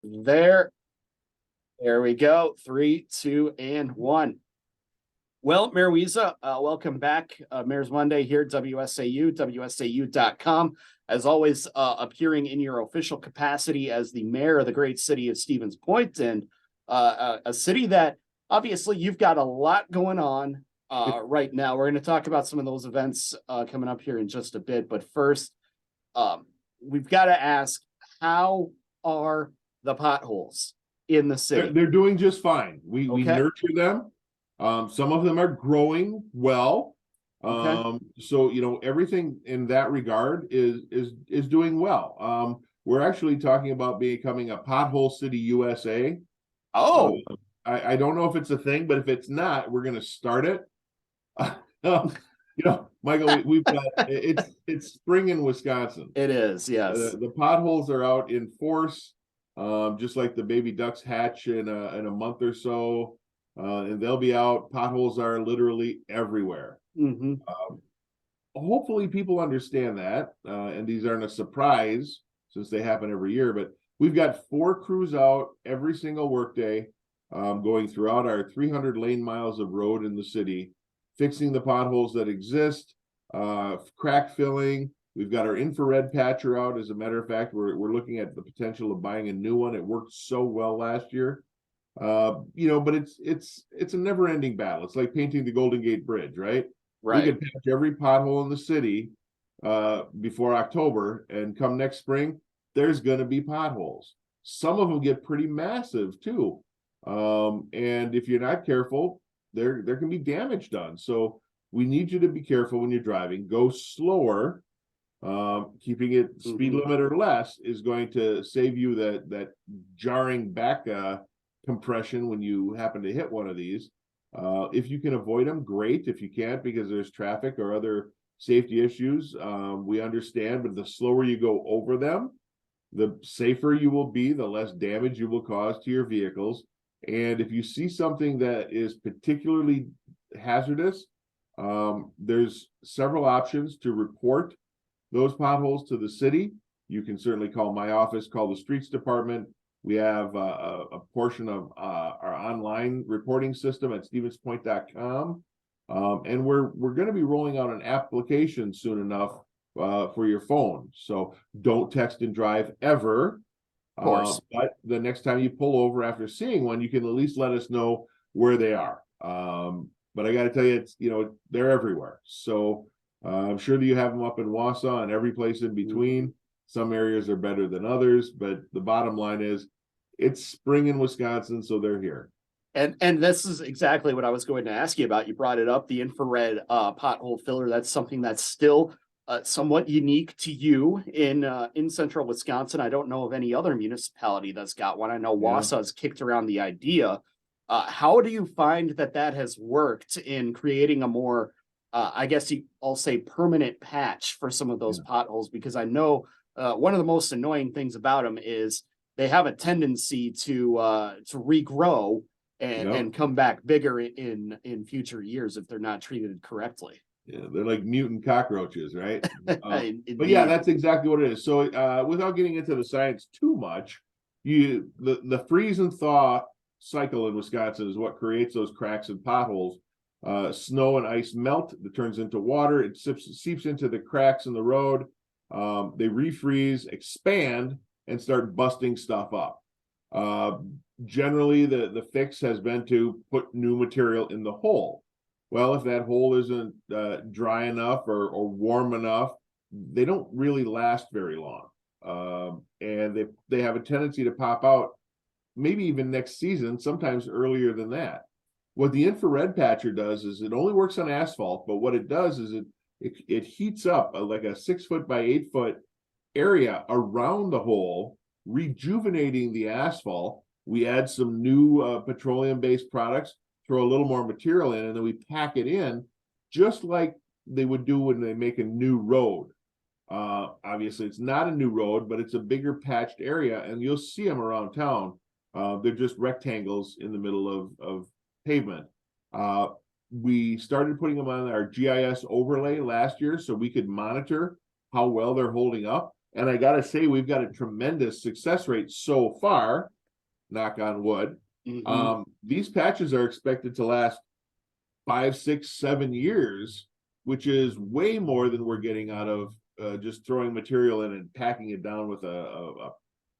There, there we go. 3, 2, and 1. Well, Mayor Wiza, welcome back. Mayor's Monday here at WSAU, WSAU.com. As always, appearing in your official capacity as the mayor of the great city of Stevens Point, and a city that obviously you've got a lot going on right now. We're going to talk about some of those events coming up here in just a bit. But first, we've got to ask, how are the potholes in the city? They're doing just fine. We Okay. nurture them. Some of them are growing well. Okay. So everything in that regard is doing well. We're actually talking about becoming a pothole city USA. Oh, I don't know if it's a thing, but if it's not, we're going to start it. Michael, we've got it's spring in Wisconsin. it is, yes. The potholes are out in force, just like the baby ducks hatch in a month or so, and they'll be out. Potholes are literally everywhere. Mm-hmm. Hopefully, people understand that, and these aren't a surprise since they happen every year. But we've got 4 crews out every single workday, going throughout our 300 lane miles of road in the city, fixing the potholes that exist, crack filling. We've got our infrared patcher out. As a matter of fact, we're looking at the potential of buying a new one. It worked so well last year, but it's a never-ending battle. It's like painting the Golden Gate Bridge, right? Right. We could patch every pothole in the city before October, and come next spring, there's going to be potholes. Some of them get pretty massive too, and if you're not careful, there can be damage done. So we need you to be careful when you're driving. Go slower. Keeping it speed limit or less is going to save you that jarring back compression when you happen to hit one of these. If you can avoid them, great. If you can't because there's traffic or other safety issues, we understand. But the slower you go over them, the safer you will be, the less damage you will cause to your vehicles. And if you see something that is particularly hazardous, there's several options to report those potholes to the city. You can certainly call my office, call the streets department. We have a portion of our online reporting system at stevenspoint.com. And we're going to be rolling out an application soon enough for your phone. So don't text and drive ever. Of course. But the next time you pull over after seeing one, you can at least let us know where they are. But I got to tell you, they're everywhere. So I'm sure that you have them up in Wausau and every place in between. Some areas are better than others, but the bottom line is it's spring in Wisconsin, so they're here. And this is exactly what I was going to ask you about. You brought it up, the infrared pothole filler. That's something that's still somewhat unique to you in central Wisconsin. I don't know of any other municipality that's got one. I know Wausau has kicked around the idea. How do you find that has worked in creating a more I guess I'll say permanent patch for some of those potholes? Because I know one of the most annoying things about them is they have a tendency to regrow and come back bigger in future years if they're not treated correctly. Yeah, they're like mutant cockroaches, right? But yeah, that's exactly what it is. So without getting into the science too much, the freeze and thaw cycle in Wisconsin is what creates those cracks and potholes. Snow and ice melt, it turns into water, it seeps into the cracks in the road. They refreeze, expand, and start busting stuff up. Generally, the fix has been to put new material in the hole. Well, if that hole isn't dry enough or warm enough, they don't really last very long. And they have a tendency to pop out maybe even next season, sometimes earlier than that. What the infrared patcher does is it only works on asphalt, but what it does is it heats up like a 6 foot by 8 foot area around the hole, rejuvenating the asphalt. We add some new petroleum-based products, throw a little more material in, and then we pack it in just like they would do when they make a new road. Obviously, it's not a new road, but it's a bigger patched area, and you'll see them around town. They're just rectangles in the middle of pavement. We started putting them on our GIS overlay last year so we could monitor how well they're holding up. And I got to say, we've got a tremendous success rate so far. knock on wood. Mhm. These patches are expected to last 5, 6, 7 years, which is way more than we're getting out of just throwing material in and packing it down with a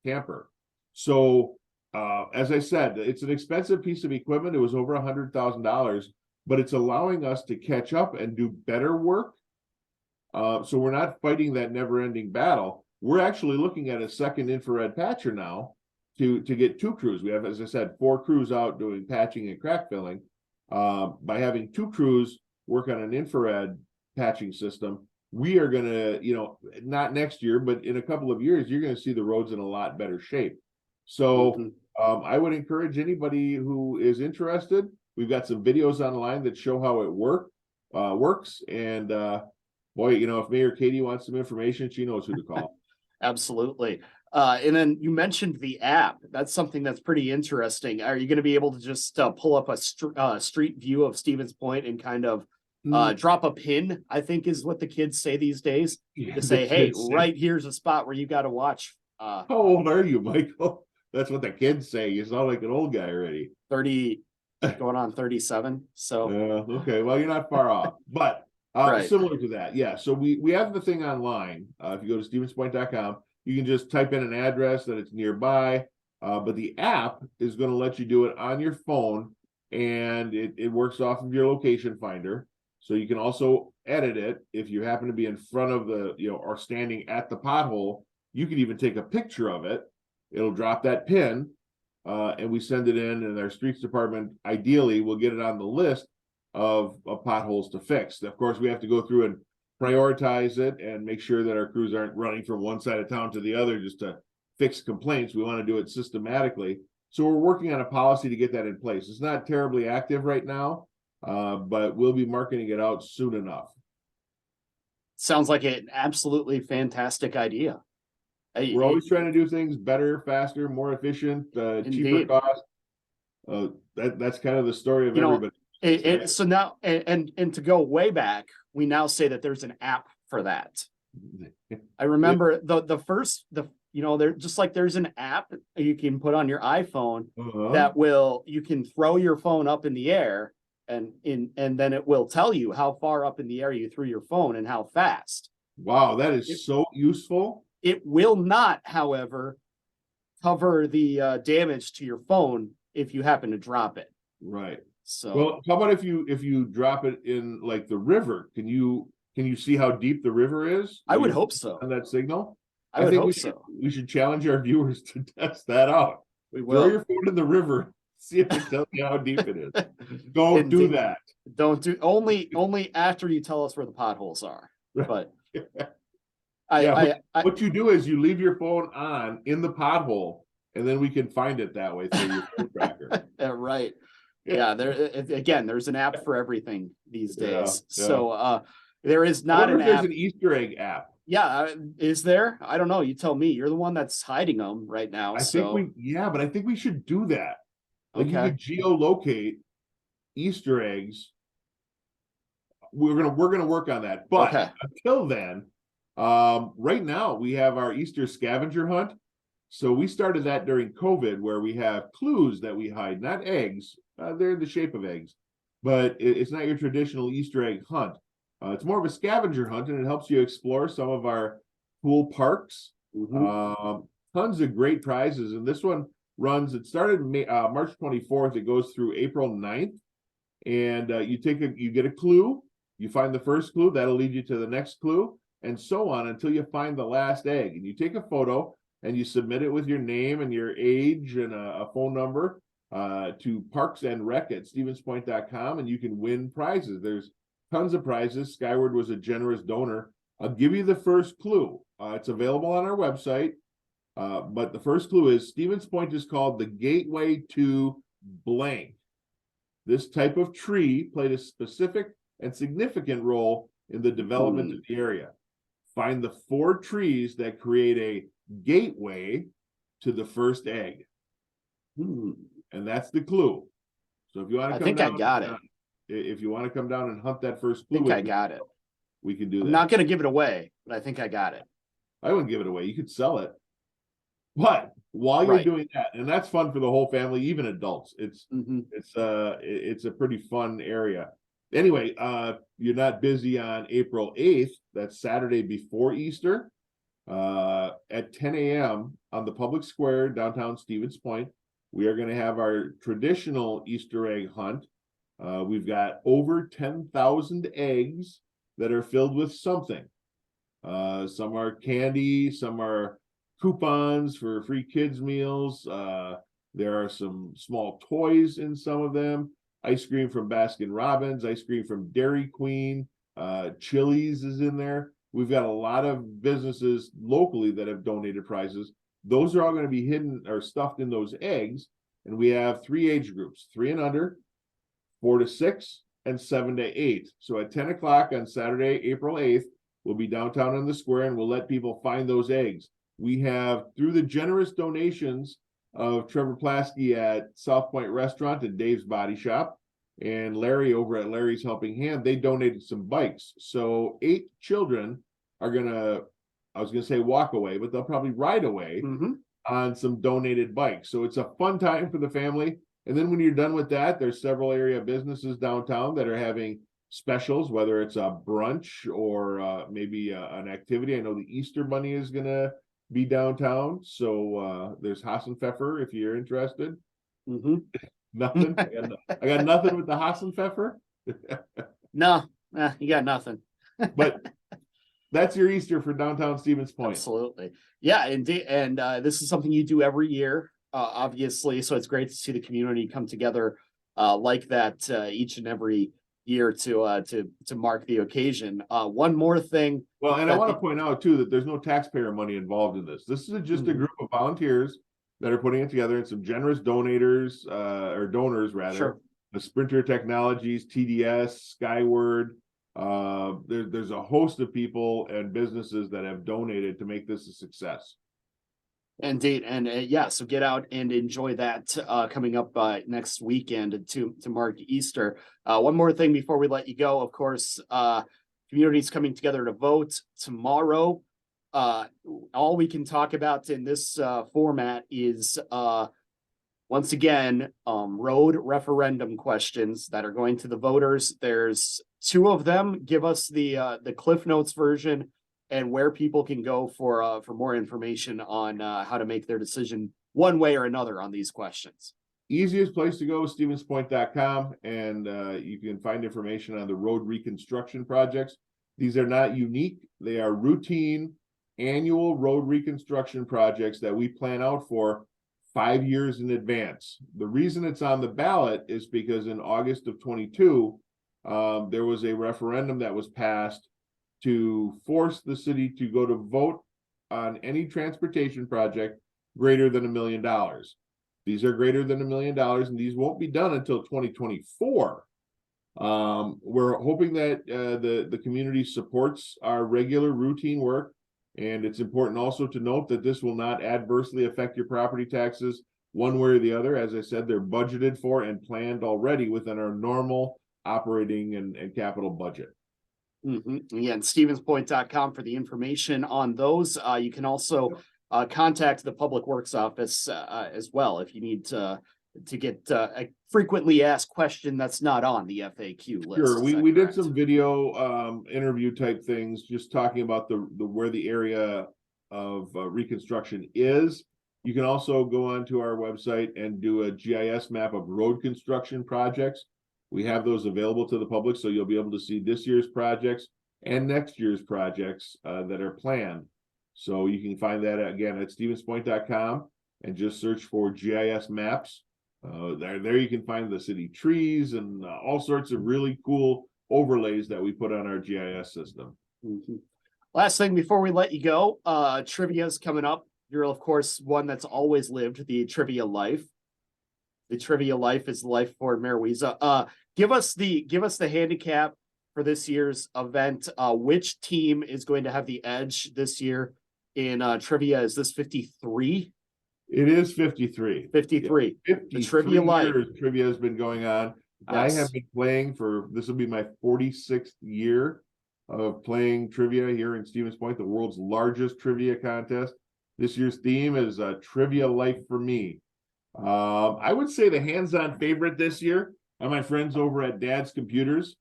camper. So, as I said, it's an expensive piece of equipment. It was over $100,000, but it's allowing us to catch up and do better work. So we're not fighting that never-ending battle. We're actually looking at a second infrared patcher now to get 2 crews. We have, as I said, 4 crews out doing patching and crack filling. By having 2 crews work on an infrared patching system, we are going to, not next year, but in a couple of years, you're going to see the roads in a lot better shape. So I would encourage anybody who is interested. We've got some videos online that show how it works. And boy, if Mayor Katie wants some information, she knows who to call. Absolutely. And then you mentioned the app. That's something that's pretty interesting. Are you going to be able to just pull up a street view of Stevens Point and kind of drop a pin, I think is what the kids say these days, to say, hey, right here's a spot where you got to watch. How old are you, Michael? That's what the kids say. You sound like an old guy already. 30, going on 37. So okay, well, you're not far off, but similar to that, yeah. So we have the thing online. If you go to stevenspoint.com, you can just type in an address that it's nearby. But the app is going to let you do it on your phone, and it works off of your location finder. So you can also edit it if you happen to be in front of or standing at the pothole. You can even take a picture of it. It'll drop that pin, and we send it in, and our streets department ideally will get it on the list of potholes to fix. Of course, we have to go through and prioritize it and make sure that our crews aren't running from one side of town to the other just to fix complaints. We want to do it systematically. So we're working on a policy to get that in place. It's not terribly active right now, but we'll be marketing it out soon enough. Sounds like an absolutely fantastic idea. We're always trying to do things better, faster, more efficient, cheaper cost. That's kind of the story of everybody. So now, and to go way back, we now say that there's an app for that. I remember the first, there just like there's an app you can put on your iPhone that you can throw your phone up in the air and then it will tell you how far up in the air you threw your phone and how fast. Wow, that is so useful. It will not, however, cover the damage to your phone if you happen to drop it. Right. So, well, how about if you drop it in like the river? Can you see how deep the river is? I would hope so. On that signal, I would hope so. We should challenge our viewers to test that out. We will. Throw your phone in the river. See if it tells you how deep it is. Don't do that. Don't do only after you tell us where the potholes are. But what you do is you leave your phone on in the pothole, and then we can find it that way through your phone tracker. Right. Yeah. There's an app for everything these days. Yeah. So there is not an app. There's an Easter egg app. Yeah, is there? I don't know. You tell me. You're the one that's hiding them right now. I think we should do that. Like you could geolocate Easter eggs. We're gonna work on that. But until then, right now we have our Easter scavenger hunt. So we started that during COVID, where we have clues that we hide, not eggs. They're in the shape of eggs, but it's not your traditional Easter egg hunt. It's more of a scavenger hunt, and it helps you explore some of our cool parks. Tons of great prizes, and this one it started March 24th. It goes through April 9th, and you get a clue. You find the first clue, that'll lead you to the next clue, and so on until you find the last egg. And you take a photo and you submit it with your name and your age and a phone number to parksandrec@stevenspoint.com, and you can win prizes. There's tons of prizes. Skyward was a generous donor. I'll give you the first clue. It's available on our website. But the first clue is Stevens Point is called the gateway to blank. This type of tree played a specific and significant role in the development of the area. Find the 4 trees that create a gateway to the first egg. And that's the clue. So if you want to come down, I got it. If you want to come down and hunt that first clue, I got it. We can do that. I'm not going to give it away, but I think I got it. I wouldn't give it away. You could sell it. But while you're Right. doing that, and that's fun for the whole family, even adults. Mhm. It's a pretty fun area. Anyway, you're not busy on April 8th. That's Saturday before Easter. At 10 a.m. on the public square downtown Stevens Point, we are going to have our traditional Easter egg hunt. We've got over 10,000 eggs that are filled with something. Some are candy, some are coupons for free kids meals. There are some small toys in some of them. Ice cream from Baskin Robbins, ice cream from Dairy Queen, Chili's is in there. We've got a lot of businesses locally that have donated prizes. Those are all going to be hidden or stuffed in those eggs. And we have 3 age groups, 3 and under, 4 to 6, and 7 to 8. So at 10 o'clock on Saturday, April 8th, we'll be downtown in the square and we'll let people find those eggs. We have, through the generous donations of Trevor Plasky at South Point Restaurant and Dave's Body Shop, and Larry over at Larry's Helping Hand, they donated some bikes. So 8 children are gonna, I was gonna say walk away, but they'll probably ride away on some donated bikes. So it's a fun time for the family. And then when you're done with that, there's several area businesses downtown that are having specials, whether it's a brunch or maybe an activity. I know the Easter Bunny is gonna be downtown, so there's Hassenpfeffer if you're interested. Nothing. I got nothing with the Hassenpfeffer. No, you got nothing. But that's your Easter for downtown Stevens Point. Absolutely. Yeah, indeed. And this is something you do every year, obviously. So it's great to see the community come together like that each and every year to mark the occasion. One more thing. Well, and I want to point out too that there's no taxpayer money involved in this. This is just a group of volunteers that are putting it together, and some generous donors rather. Sure. The Sprinter Technologies, TDS, Skyward. There's a host of people and businesses that have donated to make this a success. Indeed, and yeah, so get out and enjoy that coming up next weekend to mark Easter. One more thing before we let you go, of course, communities coming together to vote tomorrow. All we can talk about in this format is once again road referendum questions that are going to the voters. There's 2 of them. Give us the Cliff Notes version and where people can go for more information on how to make their decision one way or another on these questions. Easiest place to go is stevenspoint.com, and you can find information on the road reconstruction projects. These are not unique. They are routine annual road reconstruction projects that we plan out for 5 years in advance. The reason it's on the ballot is because in August of 22, there was a referendum that was passed to force the city to go to vote on any transportation project greater than $1 million. These are greater than $1 million, and these won't be done until 2024. We're hoping that the community supports our regular routine work, and it's important also to note that this will not adversely affect your property taxes one way or the other. As I said, they're budgeted for and planned already within our normal operating and capital budget. Again, stevenspoint.com for the information on those. You can also contact the Public Works Office as well if you need to get a frequently asked question that's not on the FAQ list. Sure, we did some video interview type things, just talking about the where the area of reconstruction is. You can also go onto our website and do a GIS map of road construction projects. We have those available to the public, so you'll be able to see this year's projects and next year's projects that are planned. So you can find that again at stevenspoint.com and just search for GIS maps. There you can find the city trees and all sorts of really cool overlays that we put on our GIS system. Last thing before we let you go, trivia is coming up. You're of course one that's always lived the trivia life. The trivia life is life for Mayor Wiza. Give us the handicap for this year's event. Which team is going to have the edge this year in trivia? Is this 53? It is 53. 53. Yeah, the trivia life. Trivia has been going on. Yes. I have been playing this will be my 46th year of playing trivia here in Stevens Point, the world's largest trivia contest. This year's theme is Trivia Life for Me. I would say the hands-on favorite this year are my friends over at Dad's Computers.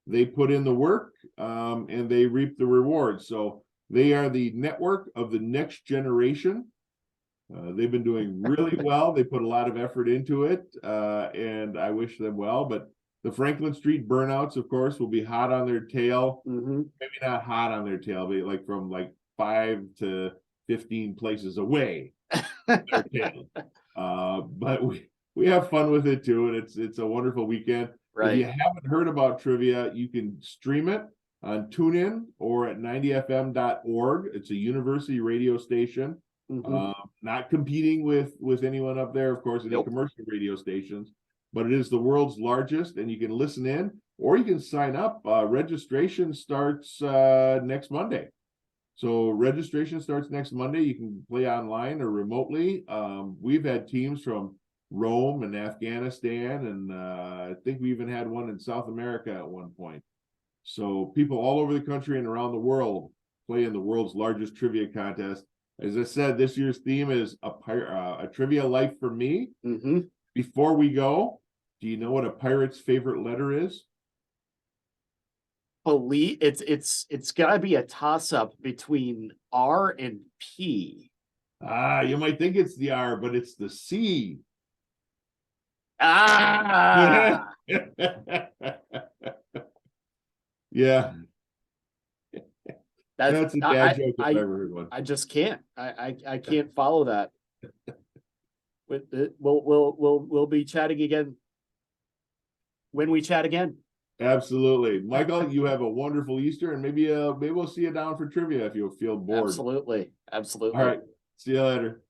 They put in the work and they reap the rewards. So they are the network of the next generation. They've been doing really well. They put a lot of effort into it, and I wish them well. But the Franklin Street burnouts, of course, will be hot on their tail. Maybe not hot on their tail, but like from like 5 to 15 places away. Their tail. But we have fun with it too, and it's a wonderful weekend. Right. If you haven't heard about trivia, you can stream it on TuneIn or at 90fm.org. It's a university radio station. Not competing with anyone up there, of course, any commercial radio stations, but it is the world's largest, and you can listen in or you can sign up. Registration starts next Monday. So registration starts next Monday. You can play online or remotely. We've had teams from Rome and Afghanistan, and I think we even had one in South America at one point. So people all over the country and around the world play in the world's largest trivia contest. As I said, this year's theme is a trivia life for me. Before we go, do you know what a pirate's favorite letter is? It's gotta be a toss-up between R and P. You might think it's the R, but it's the C. Yeah. That's a bad joke if I ever heard one. I just can't. I can't follow that. We'll be chatting again when we chat again. Absolutely. Michael, you have a wonderful Easter, and maybe we'll see you down for trivia if you feel bored. Absolutely. All right. See you later.